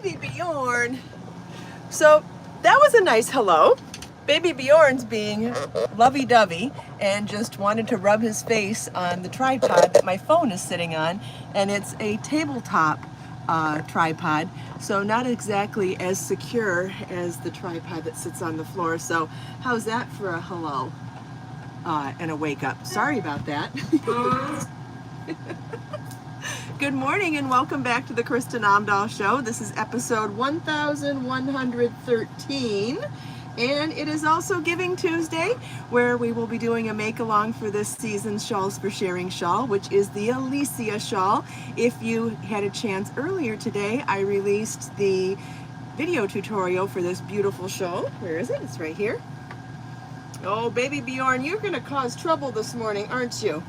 baby Bjorn. So that was a nice hello. Baby Bjorn's being lovey-dovey and just wanted to rub his face on the tripod that my phone is sitting on, and it's a tabletop tripod, so not exactly as secure as the tripod that sits on the floor. So how's that for a hello and a wake up? Sorry about that. Good morning and welcome back to the Kristin Omdahl Show. This is episode 1113, and it is also Giving Tuesday, where we will be doing a make-along for this season's Shawls for Sharing shawl, which is the Alicia shawl. If you had a chance earlier today, I released the video tutorial for this beautiful shawl. Where is it? It's right here. Oh, baby Bjorn, you're going to cause trouble this morning, aren't you?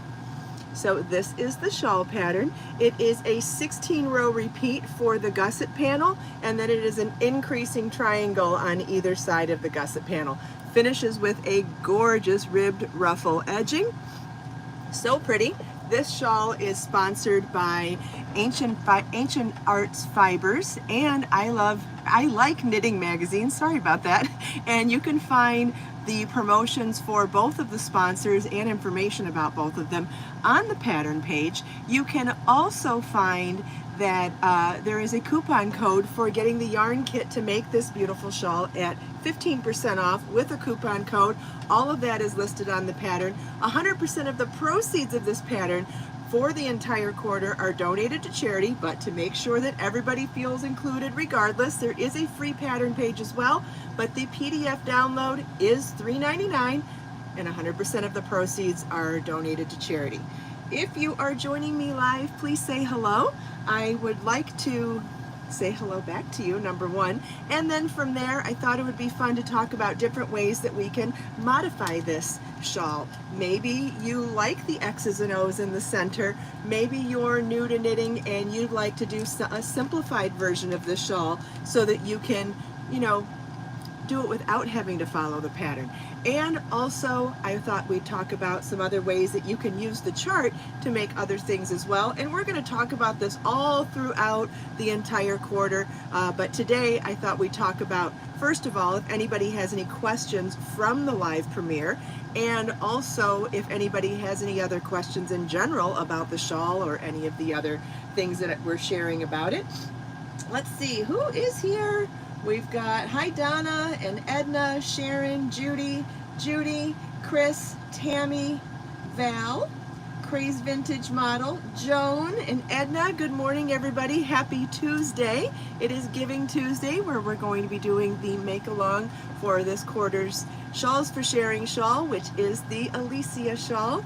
So this is the shawl pattern. It is a 16-row repeat for the gusset panel, and then it is an increasing triangle on either side of the gusset panel. Finishes with a gorgeous ribbed ruffle edging. So pretty. This shawl is sponsored by Ancient Arts Fibers, and I like knitting magazines. Sorry about that. And you can find the promotions for both of the sponsors and information about both of them on the pattern page. You can also find that there is a coupon code for getting the yarn kit to make this beautiful shawl at 15% off with a coupon code. All of that is listed on the pattern. 100% of the proceeds of this pattern for the entire quarter are donated to charity, but to make sure that everybody feels included regardless, there is a free pattern page as well, but the PDF download is $3.99 and 100% of the proceeds are donated to charity. If you are joining me live, please say hello. I would like to say hello back to you, number one, and then from there I thought it would be fun to talk about different ways that we can modify this shawl. Maybe you like the X's and O's in the center. Maybe you're new to knitting and you'd like to do a simplified version of this shawl so that you can, you know, do it without having to follow the pattern. And also I thought we'd talk about some other ways that you can use the chart to make other things as well, and we're going to talk about this all throughout the entire quarter, but today I thought we'd talk about, first of all, if anybody has any questions from the live premiere, and also if anybody has any other questions in general about the shawl or any of the other things that we're sharing about it. Let's see, who is here? We've got, hi Donna and Edna, Sharon, Judy, Chris, Tammy, Val, Craze Vintage Model, Joan, and Edna. Good morning, everybody. Happy Tuesday. It is Giving Tuesday, where we're going to be doing the make-along for this quarter's Shawls for Sharing shawl, which is the Alicia shawl.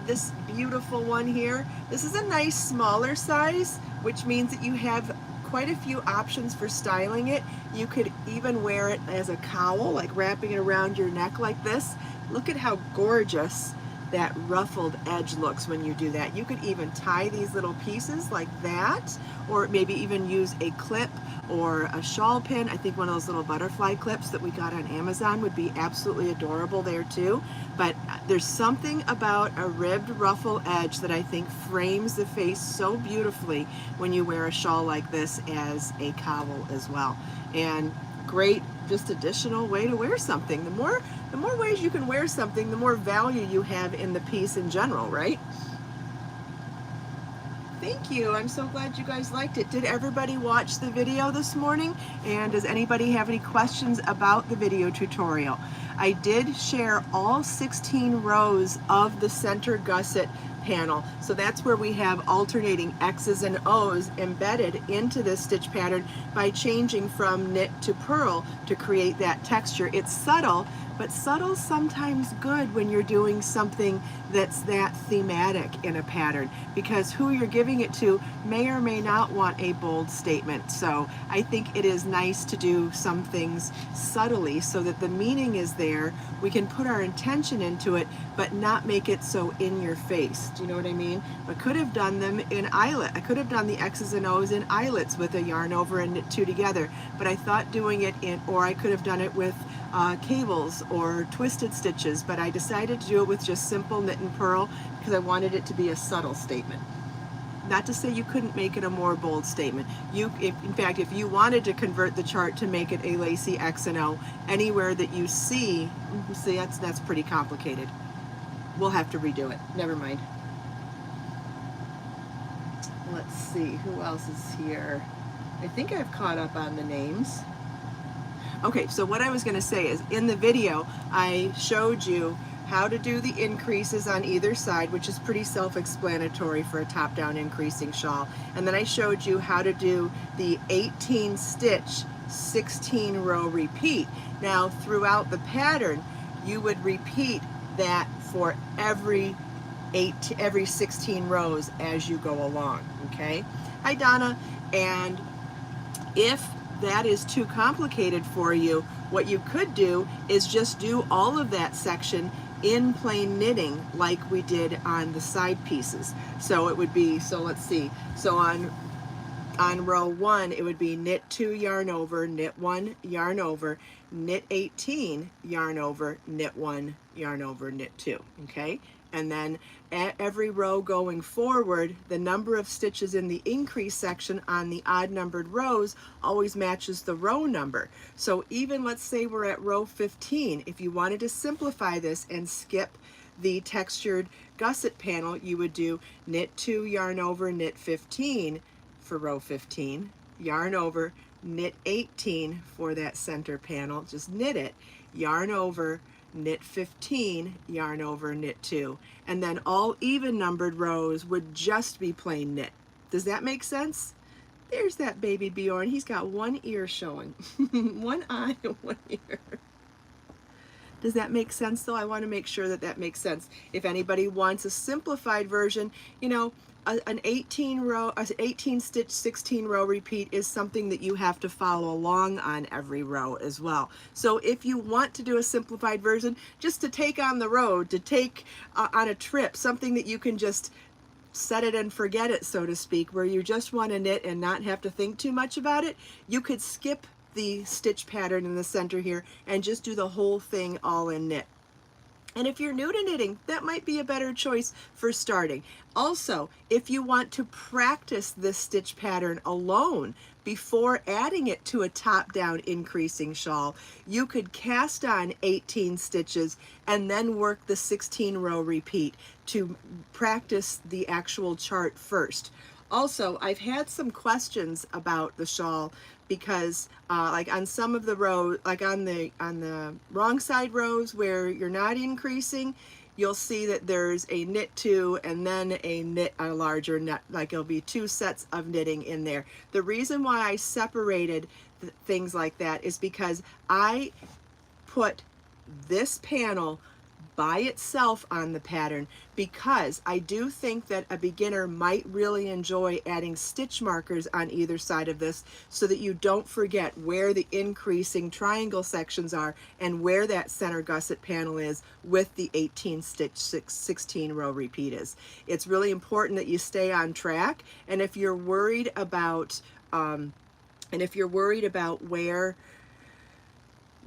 This beautiful one here. This is a nice smaller size, which means that you have quite a few options for styling it. You could even wear it as a cowl, like wrapping it around your neck like this. Look at how gorgeous that ruffled edge looks when you do that. You could even tie these little pieces like that, or maybe even use a clip or a shawl pin. I think one of those little butterfly clips that we got on Amazon would be absolutely adorable there too. But there's something about a ribbed ruffle edge that I think frames the face so beautifully when you wear a shawl like this as a cowl as well. And great, just additional way to wear something. The more ways you can wear something, the more value you have in the piece in general, right? Thank you. I'm so glad you guys liked it. Did everybody watch the video this morning? And does anybody have any questions about the video tutorial? I did share all 16 rows of the center gusset panel. So that's where we have alternating X's and O's embedded into this stitch pattern by changing from knit to purl to create that texture. It's subtle, but subtle's sometimes good when you're doing something that's that thematic in a pattern, because who you're giving it to may or may not want a bold statement. So I think it is nice to do some things subtly so that the meaning is there. We can put our intention into it, but not make it so in your face. Do you know what I mean? I could have done them in eyelet. I could have done the X's and O's in eyelets with a yarn over and knit two together, but I thought doing it in, or I could have done it with cables or twisted stitches, but I decided to do it with just simple knit and purl because I wanted it to be a subtle statement. Not to say you couldn't make it a more bold statement. In fact, if you wanted to convert the chart to make it a lacy X and O, anywhere that you see that's pretty complicated. We'll have to redo it. Never mind. Let's see, who else is here? I think I've caught up on the names. Okay, so what I was going to say is, in the video, I showed you how to do the increases on either side, which is pretty self-explanatory for a top-down increasing shawl. And then I showed you how to do the 18 stitch, 16 row repeat. Now, throughout the pattern, you would repeat that for every 16 rows as you go along, okay? Hi, Donna. And if that is too complicated for you, what you could do is just do all of that section in plain knitting like we did on the side pieces. So it would be, so let's see, so on row 1 it would be knit 2, yarn over, knit 1, yarn over, knit 18, yarn over, knit 1, yarn over, knit 2, okay? And then at every row going forward, the number of stitches in the increase section on the odd numbered rows always matches the row number. So even, let's say we're at row 15, if you wanted to simplify this and skip the textured gusset panel, you would do knit 2, yarn over, knit 15 for row 15, yarn over, knit 18 for that center panel, just knit it, yarn over, knit 15, yarn over, knit 2, and then all even numbered rows would just be plain knit. Does that make sense? There's that baby Bjorn. He's got one ear showing. One eye and one ear. Does that make sense though? I want to make sure that that makes sense. If anybody wants a simplified version, you know, an 18 stitch 16 row repeat is something that you have to follow along on every row as well. So if you want to do a simplified version, just to take on the road, to take on a trip, something that you can just set it and forget it, so to speak, where you just want to knit and not have to think too much about it, you could skip the stitch pattern in the center here and just do the whole thing all in knit. And if you're new to knitting, that might be a better choice for starting. Also, if you want to practice this stitch pattern alone before adding it to a top-down increasing shawl, you could cast on 18 stitches and then work the 16 row repeat to practice the actual chart first. Also, I've had some questions about the shawl because like on some of the rows, like on the wrong side rows where you're not increasing, you'll see that there's a knit 2 and then a larger knit, like it'll be 2 sets of knitting in there. The reason why I separated things like that is because I put this panel by itself on the pattern because I do think that a beginner might really enjoy adding stitch markers on either side of this so that you don't forget where the increasing triangle sections are and where that center gusset panel is with the 18 stitch 16 row repeat is. It's really important that you stay on track, and if you're worried about where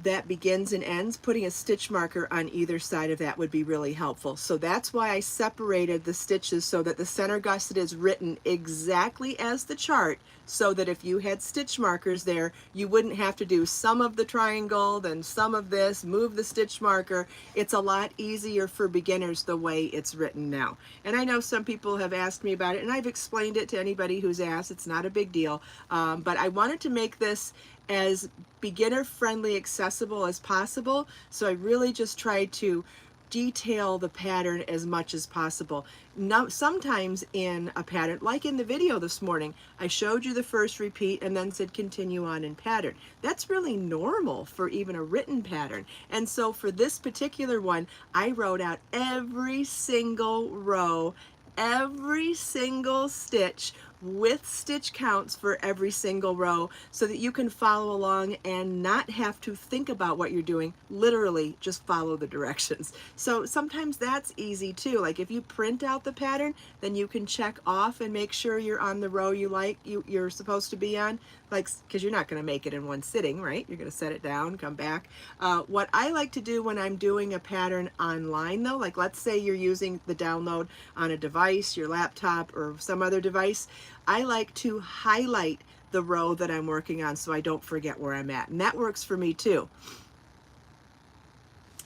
that begins and ends, putting a stitch marker on either side of that would be really helpful. So that's why I separated the stitches so that the center gusset is written exactly as the chart, so that if you had stitch markers there, you wouldn't have to do some of the triangle, then some of this, move the stitch marker. It's a lot easier for beginners the way it's written now. And I know some people have asked me about it, and I've explained it to anybody who's asked. It's not a big deal, but I wanted to make this as beginner friendly, accessible as possible. So I really just tried to detail the pattern as much as possible. Now, sometimes in a pattern, like in the video this morning, I showed you the first repeat and then said continue on in pattern. That's really normal for even a written pattern. And so for this particular one, I wrote out every single row, every single stitch with stitch counts for every single row so that you can follow along and not have to think about what you're doing. Literally just follow the directions. So sometimes that's easy too. Like if you print out the pattern, then you can check off and make sure you're on the row you're supposed to be on, like, because you're not going to make it in one sitting, right? You're going to set it down, come back. What I like to do when I'm doing a pattern online though, like let's say you're using the download on a device, your laptop or some other device, I like to highlight the row that I'm working on so I don't forget where I'm at. And that works for me too.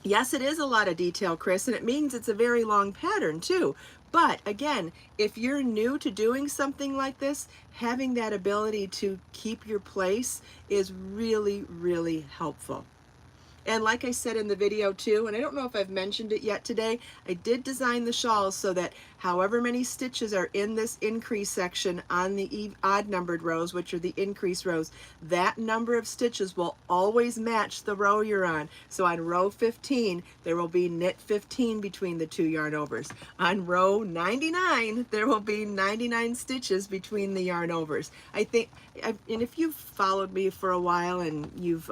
Yes, it is a lot of detail, Chris, and it means it's a very long pattern too. But again, if you're new to doing something like this, having that ability to keep your place is really, really helpful. And like I said in the video too, and I don't know if I've mentioned it yet today, I did design the shawls so that however many stitches are in this increase section on the odd numbered rows, which are the increase rows, that number of stitches will always match the row you're on. So on row 15, there will be knit 15 between the two yarn overs. On row 99, there will be 99 stitches between the yarn overs. I think, and if you've followed me for a while and you've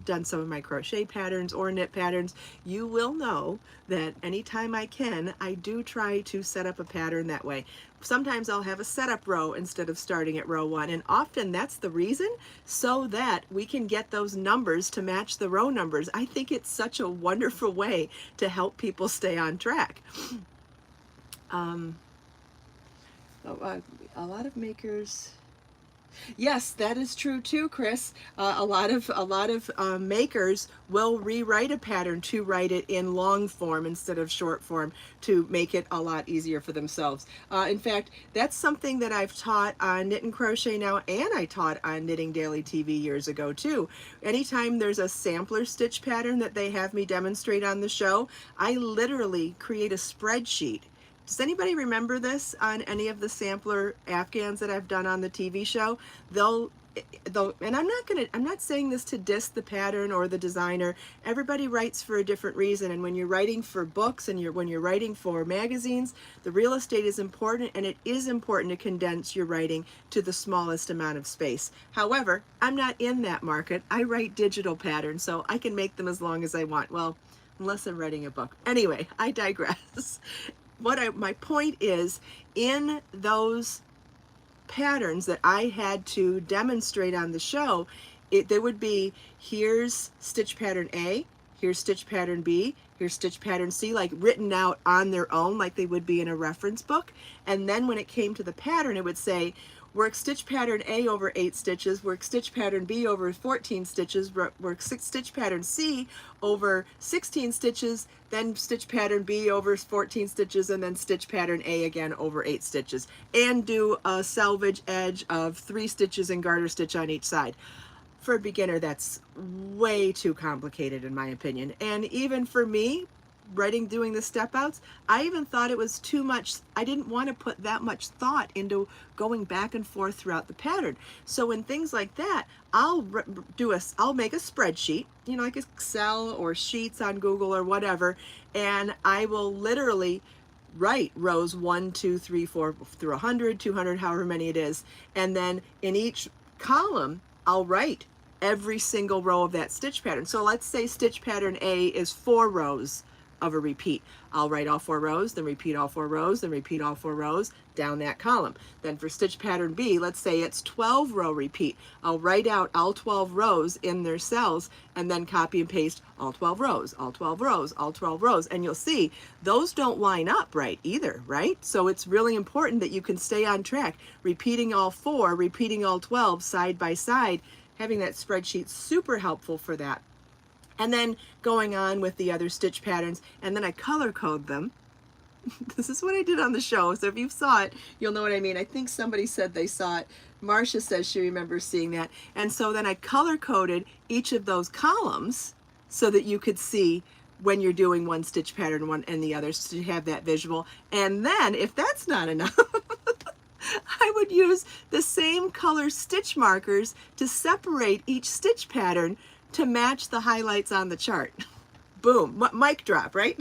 done some of my crochet patterns or knit patterns, you will know that anytime I can, I do try to set up a pattern that way. Sometimes I'll have a setup row instead of starting at row 1, and often that's the reason, so that we can get those numbers to match the row numbers. I think it's such a wonderful way to help people stay on track. A lot of makers. Yes, that is true too, Chris. A lot of makers will rewrite a pattern to write it in long form instead of short form to make it a lot easier for themselves. In fact, that's something that I've taught on Knit and Crochet Now, and I taught on Knitting Daily TV years ago too. Anytime there's a sampler stitch pattern that they have me demonstrate on the show, I literally create a spreadsheet. Does anybody remember this on any of the sampler Afghans that I've done on the TV show? And I'm not saying this to diss the pattern or the designer. Everybody writes for a different reason, and when you're writing for books and when you're writing for magazines, the real estate is important, and it is important to condense your writing to the smallest amount of space. However, I'm not in that market. I write digital patterns, so I can make them as long as I want. Well, unless I'm writing a book. Anyway, I digress. My point is, in those patterns that I had to demonstrate on the show, there would be, here's stitch pattern A, here's stitch pattern B, here's stitch pattern C, like written out on their own like they would be in a reference book. And then when it came to the pattern, it would say, work stitch pattern A over 8 stitches, work stitch pattern B over 14 stitches, work stitch pattern C over 16 stitches, then stitch pattern B over 14 stitches, and then stitch pattern A again over 8 stitches, and do a selvage edge of 3 stitches and garter stitch on each side. For a beginner, that's way too complicated in my opinion. And even for me, doing the step outs, I even thought it was too much. I didn't want to put that much thought into going back and forth throughout the pattern. So in things like that, I'll make a spreadsheet, you know, like Excel or Sheets on Google or whatever, and I will literally write rows 1, 2, 3, 4 through 100, 200, however many it is, and then in each column, I'll write every single row of that stitch pattern. So let's say stitch pattern A is 4 rows of a repeat. I'll write all 4 rows, then repeat all 4 rows, then repeat all 4 rows down that column. Then for stitch pattern B, let's say it's 12 row repeat. I'll write out all 12 rows in their cells and then copy and paste all 12 rows, all 12 rows, all 12 rows. And you'll see those don't line up right either, right? So it's really important that you can stay on track, repeating all 4, repeating all 12 side by side. Having that spreadsheet super helpful for that. And then going on with the other stitch patterns, and then I color code them. This is what I did on the show, so if you saw it, you'll know what I mean. I think somebody said they saw it. Marcia says she remembers seeing that. And so then I color coded each of those columns so that you could see when you're doing one stitch pattern one and the other, to have that visual. And then if that's not enough, I would use the same color stitch markers to separate each stitch pattern to match the highlights on the chart. Boom, mic drop, right?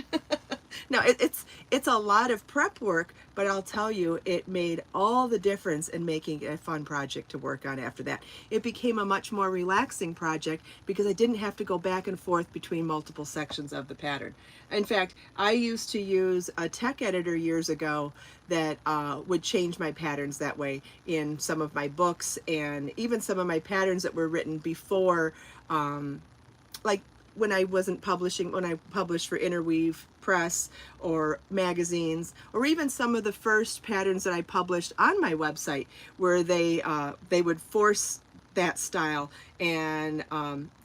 No, it's a lot of prep work, but I'll tell you, it made all the difference in making it a fun project to work on after that. It became a much more relaxing project because I didn't have to go back and forth between multiple sections of the pattern. In fact, I used to use a tech editor years ago that would change my patterns that way in some of my books, and even some of my patterns that were written before, like when I wasn't publishing, when I published for Interweave Press or magazines, or even some of the first patterns that I published on my website, where they would force that style, and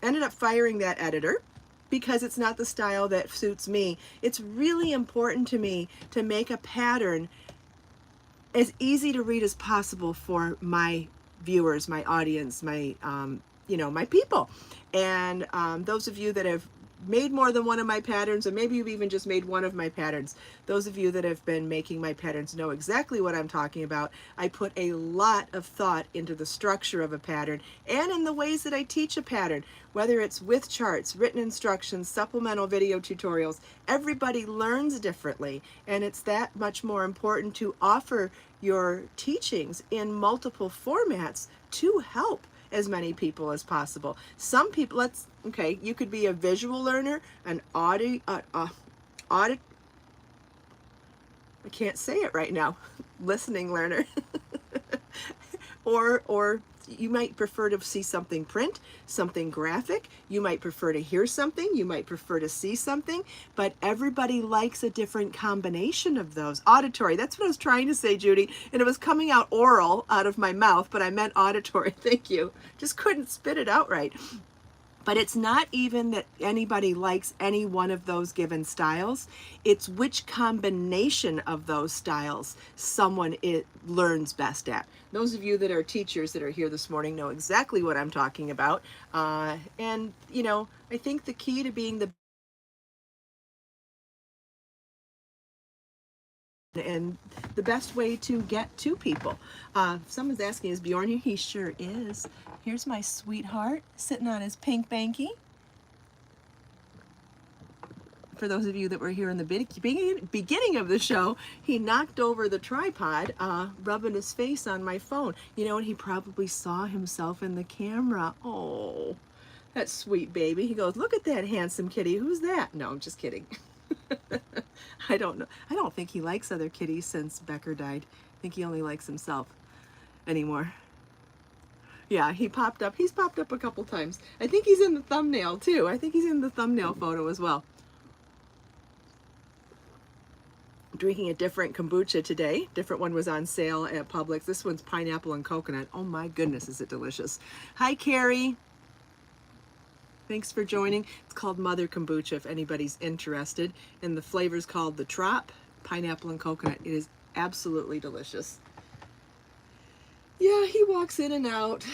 ended up firing that editor because it's not the style that suits me. It's really important to me to make a pattern as easy to read as possible for my viewers, my audience, my my people. And those of you that have made more than one of my patterns, or maybe you've even just made one of my patterns, those of you that have been making my patterns know exactly what I'm talking about. I put a lot of thought into the structure of a pattern and in the ways that I teach a pattern, whether it's with charts, written instructions, supplemental video tutorials. Everybody learns differently, and it's that much more important to offer your teachings in multiple formats to help as many people as possible. Some people, okay, you could be a visual learner, an audit, I can't say it right now, listening learner, or you might prefer to see something print, something graphic. You might prefer to hear something. You might prefer to see something, but everybody likes a different combination of those. Auditory, that's what I was trying to say, Judy, and it was coming out oral out of my mouth, but I meant auditory. Thank you. Just couldn't spit it out right. But it's not even that anybody likes any one of those given styles. It's which combination of those styles someone learns best at. Those of you that are teachers that are here this morning know exactly what I'm talking about. And, I think the key to being the and the best way to get to people. Someone's asking, is Bjorn here? He sure is. Here's my sweetheart sitting on his pink banky. For those of you that were here in the beginning of the show, he knocked over the tripod, rubbing his face on my phone. And he probably saw himself in the camera. Oh, that sweet baby. He goes, look at that handsome kitty. Who's that? No, I'm just kidding. I don't know. I don't think he likes other kitties since Becker died. I think he only likes himself anymore. Yeah, he popped up. He's popped up a couple times. I think he's in the thumbnail too. I think he's in the thumbnail photo as well. Drinking a different kombucha today. Different one was on sale at Publix. This one's pineapple and coconut. Oh my goodness, is it delicious. Hi, Carrie. Thanks for joining. It's called Mother Kombucha if anybody's interested. And the flavor's called the Trop, pineapple and coconut. It is absolutely delicious. Yeah, he walks in and out.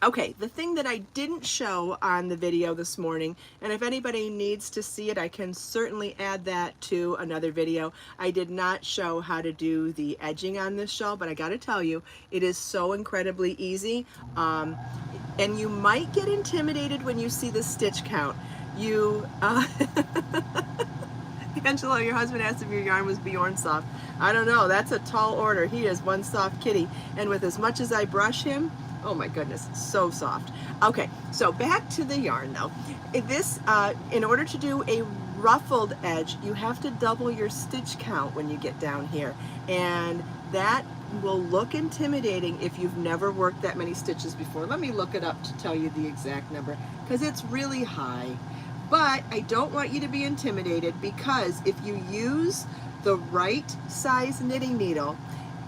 Okay, the thing that I didn't show on the video this morning, and if anybody needs to see it, I can certainly add that to another video. I did not show how to do the edging on this shawl, but I gotta tell you, it is so incredibly easy. And you might get intimidated when you see the stitch count. Angela, your husband asked if your yarn was Bjorn soft. I don't know, that's a tall order. He is one soft kitty, and with as much as I brush him, oh my goodness, so soft. Okay, so back to the yarn though. In order to do a ruffled edge, you have to double your stitch count when you get down here. And that will look intimidating if you've never worked that many stitches before. Let me look it up to tell you the exact number, because it's really high. But I don't want you to be intimidated, because if you use the right size knitting needle,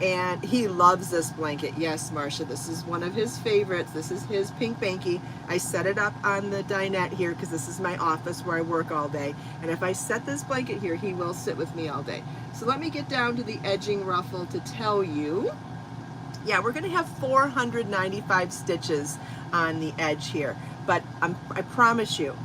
and he loves this blanket. Yes, Marcia, this is one of his favorites. This is his pink banky. I set it up on the dinette here because this is my office where I work all day. And if I set this blanket here, he will sit with me all day. So let me get down to the edging ruffle to tell you. Yeah, we're going to have 495 stitches on the edge here. But I promise you,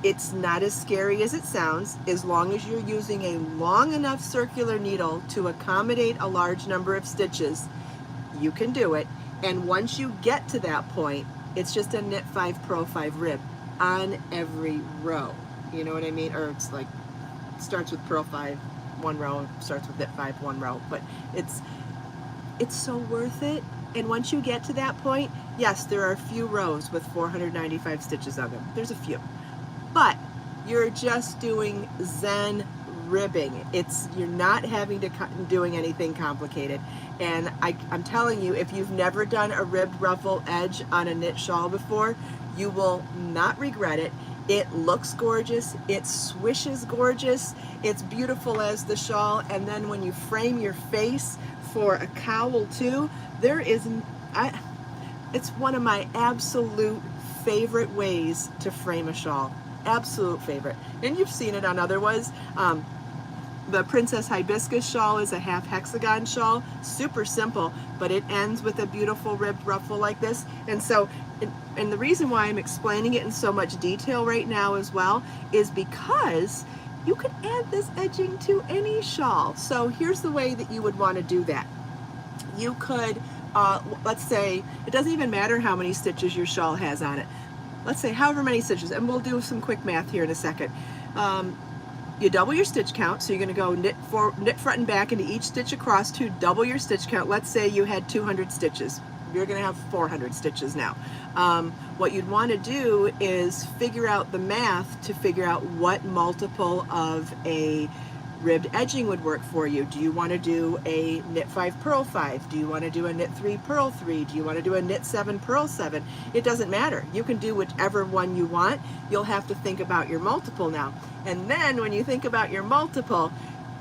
it's not as scary as it sounds, as long as you're using a long enough circular needle to accommodate a large number of stitches. You can do it. And once you get to that point, it's just a knit 5 purl 5 rib on every row. You know what I mean? Or it's like, starts with purl 5, 1 row, starts with knit 5, 1 row. But it's so worth it. And once you get to that point, yes, there are a few rows with 495 stitches on them. There's a few. But you're just doing Zen ribbing. You're not having to doing anything complicated. And I'm telling you, if you've never done a ribbed ruffle edge on a knit shawl before, you will not regret it. It looks gorgeous, it swishes gorgeous, it's beautiful as the shawl, and then when you frame your face for a cowl too, it's one of my absolute favorite ways to frame a shawl. Absolute favorite. And you've seen it on other ones. The Princess Hibiscus shawl is a half hexagon shawl, super simple, but it ends with a beautiful ribbed ruffle like this. And so, and the reason why I'm explaining it in so much detail right now as well is because you could add this edging to any shawl. So here's the way that you would want to do that. You could, let's say, it doesn't even matter how many stitches your shawl has on it. Let's say however many stitches, and we'll do some quick math here in a second. You double your stitch count, so you're going to go knit front and back into each stitch across to double your stitch count. Let's say you had 200 stitches. You're going to have 400 stitches now. What you'd want to do is figure out the math to figure out what multiple of a ribbed edging would work for you. Do you want to do a knit 5 purl 5? Do you want to do a knit 3 purl 3? Do you want to do a knit 7 purl 7? It doesn't matter. You can do whichever one you want. You'll have to think about your multiple now. And then when you think about your multiple,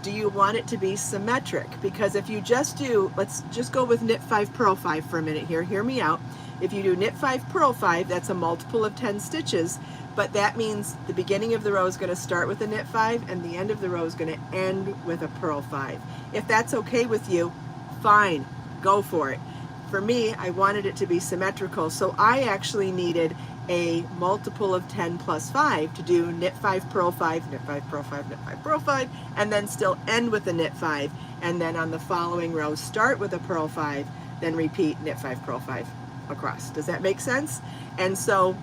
do you want it to be symmetric? Because if you just do, let's just go with knit 5 purl 5 for a minute here. Hear me out. If you do knit 5 purl 5, that's a multiple of 10 stitches. But that means the beginning of the row is going to start with a knit 5 and the end of the row is going to end with a purl 5. If that's okay with you, fine, go for it. For me, I wanted it to be symmetrical, so I actually needed a multiple of 10 plus 5 to do knit 5 purl 5, knit 5 purl 5, knit 5 purl 5, and then still end with a knit 5, and then on the following row start with a purl 5, then repeat knit 5 purl 5 across. Does that make sense? And so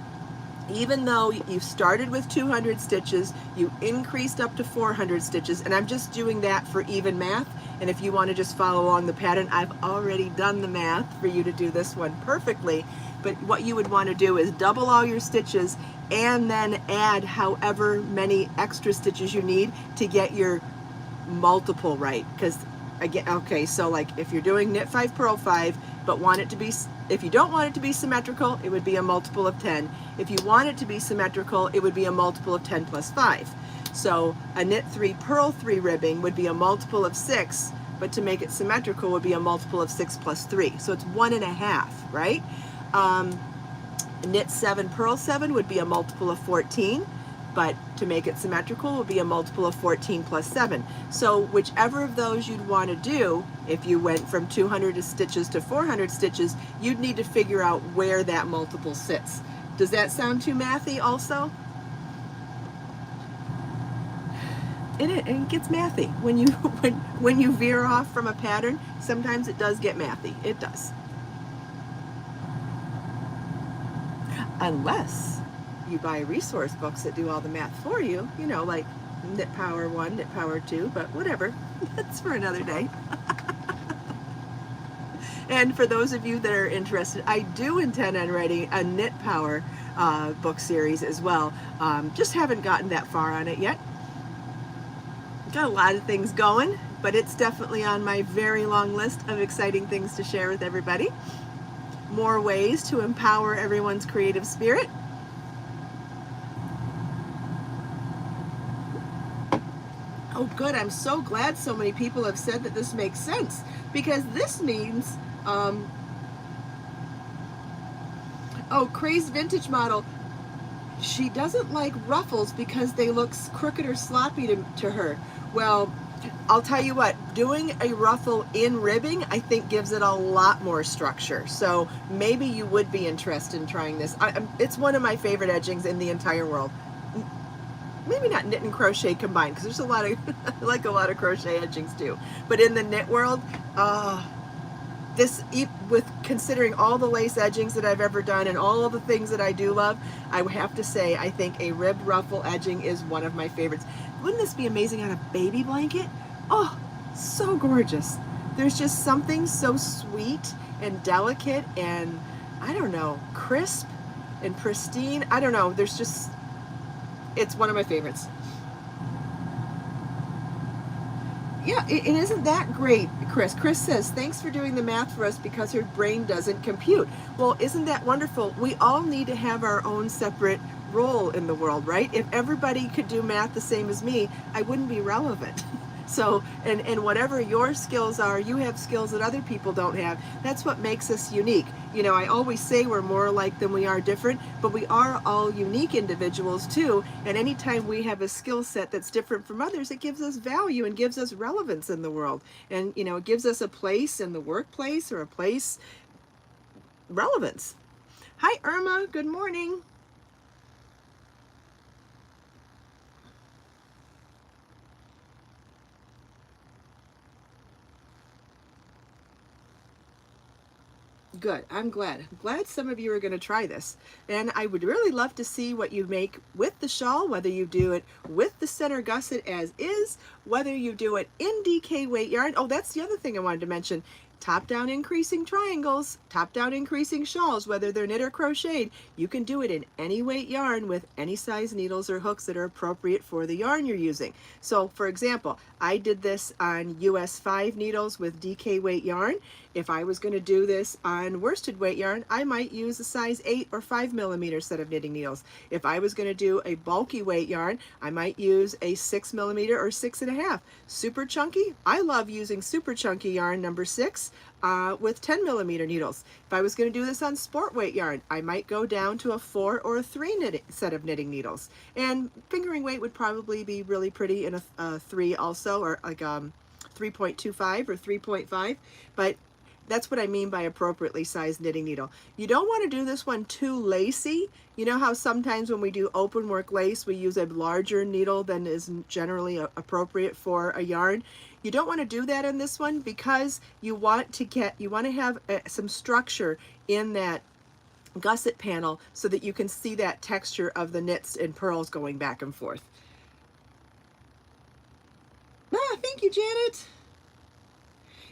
even though you started with 200 stitches, you increased up to 400 stitches, and I'm just doing that for even math, and if you want to just follow along the pattern, I've already done the math for you to do this one perfectly. But what you would want to do is double all your stitches and then add however many extra stitches you need to get your multiple right. Because again, okay, so like if you're doing knit 5 purl 5 but want it to be, if you don't want it to be symmetrical, it would be a multiple of 10. If you want it to be symmetrical, it would be a multiple of 10 plus 5. So a knit 3 purl 3 ribbing would be a multiple of 6, but to make it symmetrical would be a multiple of 6 plus 3. So it's 1.5, right? Knit 7 purl 7 would be a multiple of 14, but to make it symmetrical would be a multiple of 14 plus 7. So whichever of those you'd want to do, if you went from 200 stitches to 400 stitches, you'd need to figure out where that multiple sits. Does that sound too mathy also? It gets mathy. When you veer off from a pattern, sometimes it does get mathy. It does. Unless you buy resource books that do all the math for you, you know, like Knit Power 1, Knit Power 2, but whatever. That's for another day. And for those of you that are interested, I do intend on writing a Knit Power book series as well. Just haven't gotten that far on it yet. Got a lot of things going, but it's definitely on my very long list of exciting things to share with everybody. More ways to empower everyone's creative spirit. Oh good, I'm so glad so many people have said that this makes sense, because this means, oh, Crazed Vintage Model, she doesn't like ruffles because they look crooked or sloppy to her. Well, I'll tell you what, doing a ruffle in ribbing, I think gives it a lot more structure. So maybe you would be interested in trying this. It's one of my favorite edgings in the entire world. Maybe not knit and crochet combined, because there's a lot of, I like a lot of crochet edgings too. But in the knit world, with considering all the lace edgings that I've ever done and all of the things that I do love, I would have to say I think a ribbed ruffle edging is one of my favorites. Wouldn't this be amazing on a baby blanket? Oh, so gorgeous. There's just something so sweet and delicate and, I don't know, crisp and pristine. I don't know, there's just, it's one of my favorites. Yeah, it isn't that great, Chris. Chris says, thanks for doing the math for us because her brain doesn't compute. Well, isn't that wonderful? We all need to have our own separate role in the world, right? If everybody could do math the same as me, I wouldn't be relevant. So, and whatever your skills are, you have skills that other people don't have. That's what makes us unique. You know, I always say we're more alike than we are different, but we are all unique individuals too. And anytime we have a skill set that's different from others, it gives us value and gives us relevance in the world. And, you know, it gives us a place in the workplace or a place relevance. Hi, Irma. Good morning. Good. I'm glad. I'm glad some of you are going to try this. And I would really love to see what you make with the shawl, whether you do it with the center gusset as is, whether you do it in DK weight yarn. Oh, that's the other thing I wanted to mention. Top down increasing triangles, top down increasing shawls, whether they're knit or crocheted, you can do it in any weight yarn with any size needles or hooks that are appropriate for the yarn you're using. So for example, I did this on US 5 needles with DK weight yarn. If I was going to do this on worsted weight yarn, I might use a size 8 or 5mm set of knitting needles. If I was going to do a bulky weight yarn, I might use a 6mm or 6.5. Super chunky, I love using super chunky yarn number 6 with 10mm needles. If I was going to do this on sport weight yarn, I might go down to a 4 or a 3 set of knitting needles. And fingering weight would probably be really pretty in a 3 also, or like 3.25 or 3.5. But that's what I mean by appropriately sized knitting needle. You don't want to do this one too lacy. You know how sometimes when we do open work lace, we use a larger needle than is generally appropriate for a yarn. You don't want to do that in this one because you want to have some structure in that gusset panel so that you can see that texture of the knits and purls going back and forth. Ah, thank you, Janet.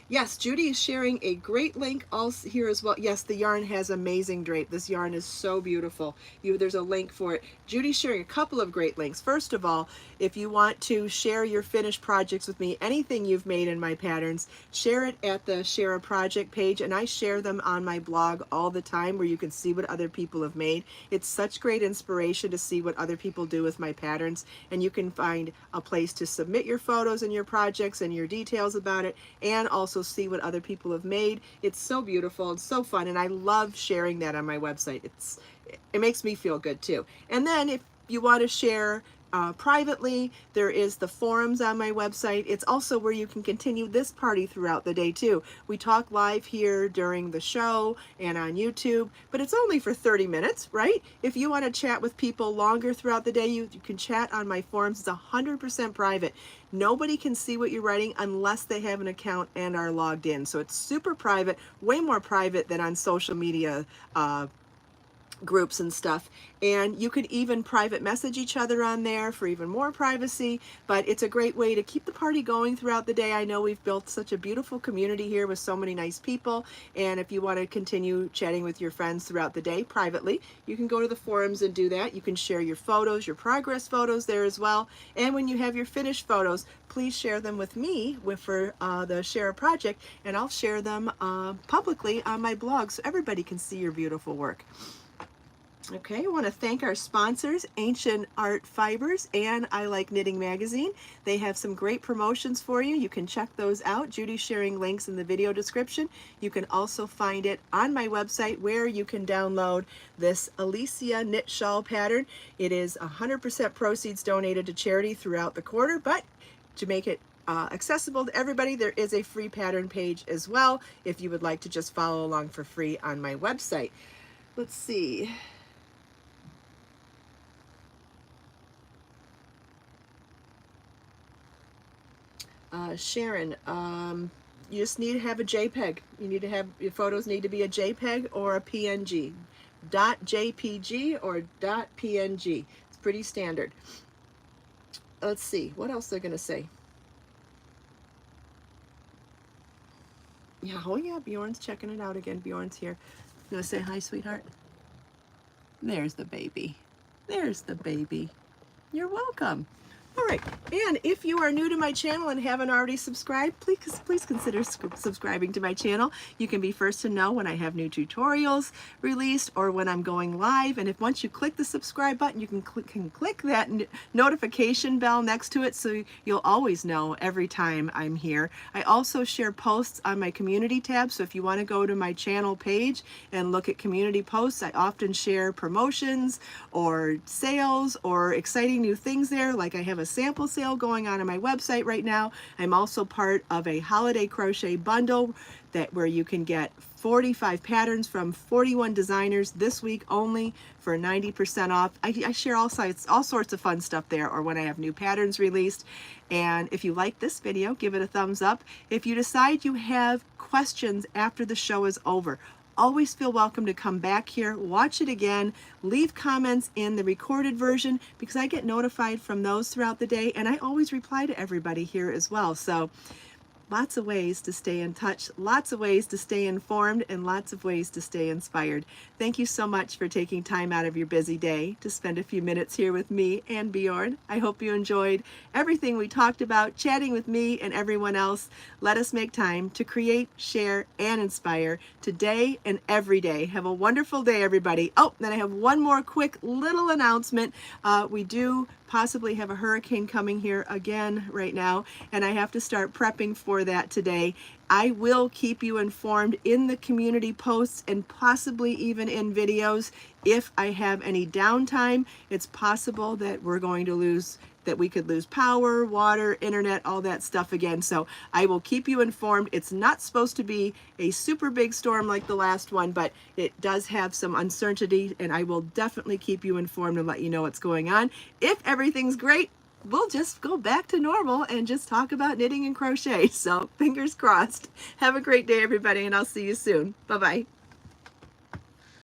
Yes, Judy is sharing a great link also here as well. Yes, the yarn has amazing drape. This yarn is so beautiful. There's a link for it. Judy's sharing a couple of great links. First of all, if you want to share your finished projects with me, anything you've made in my patterns, share it at the Share a Project page, and I share them on my blog all the time where you can see what other people have made. It's such great inspiration to see what other people do with my patterns, and you can find a place to submit your photos and your projects and your details about it, and also see what other people have made. It's so beautiful and so fun, and I love sharing that on my website. It makes me feel good too. And then if you want to share privately, there is the forums on my website. It's also where you can continue this party throughout the day too. We talk live here during the show and on YouTube, but it's only for 30 minutes, right? If you want to chat with people longer throughout the day, you can chat on my forums. It's 100% private. Nobody can see what you're writing unless they have an account and are logged in. So it's super private, way more private than on social media groups and stuff. And you could even private message each other on there for even more privacy, but it's a great way to keep the party going throughout the day. I know we've built such a beautiful community here with so many nice people, and if you want to continue chatting with your friends throughout the day privately, you can go to the forums and do that. You can share your photos, your progress photos there as well, and when you have your finished photos, please share them with me for the Share a Project, and I'll share them publicly on my blog so everybody can see your beautiful work. Okay, I want to thank our sponsors, Ancient Art Fibers and I Like Knitting Magazine. They have some great promotions for you. You can check those out. Judy's sharing links in the video description. You can also find it on my website where you can download this Alicia knit shawl pattern. It is 100% proceeds donated to charity throughout the quarter, but to make it accessible to everybody, there is a free pattern page as well if you would like to just follow along for free on my website. Let's see. Sharon, You just need to have a JPEG. You need to have, your photos need to be a JPEG or a PNG. .jpg or .png. It's pretty standard. Let's see, what else they're going to say. Yeah, oh yeah, Bjorn's checking it out again. Bjorn's here. You want to say hi, sweetheart? There's the baby. There's the baby. You're welcome. All right, and if you are new to my channel and haven't already subscribed, please consider subscribing to my channel. You can be first to know when I have new tutorials released or when I'm going live. And if once you click the subscribe button, you can click that notification bell next to it, so you'll always know every time I'm here. I also share posts on my community tab, so if you want to go to my channel page and look at community posts, I often share promotions or sales or exciting new things there. Like I have a sample sale going on my website right now. I'm also part of a holiday crochet bundle where you can get 45 patterns from 41 designers this week only for 90% off. I share all sorts of fun stuff there, or when I have new patterns released. And if you like this video, give it a thumbs up. If you decide you have questions after the show is over, always feel welcome to come back here, watch it again, leave comments in the recorded version, because I get notified from those throughout the day, and I always reply to everybody here as well. So lots of ways to stay in touch, lots of ways to stay informed, and lots of ways to stay inspired. Thank you so much for taking time out of your busy day to spend a few minutes here with me and Bjorn. I hope you enjoyed everything we talked about, chatting with me and everyone else. Let us make time to create, share, and inspire today and every day. Have a wonderful day, everybody. Oh, then I have one more quick little announcement. We do possibly have a hurricane coming here again right now, and I have to start prepping for that today. I will keep you informed in the community posts and possibly even in videos. If I have any downtime, it's possible that we could lose power, water, internet, all that stuff again. So I will keep you informed. It's not supposed to be a super big storm like the last one, but it does have some uncertainty, and I will definitely keep you informed and let you know what's going on. If everything's great, we'll just go back to normal and just talk about knitting and crochet. So fingers crossed. Have a great day, everybody, and I'll see you soon. Bye-bye.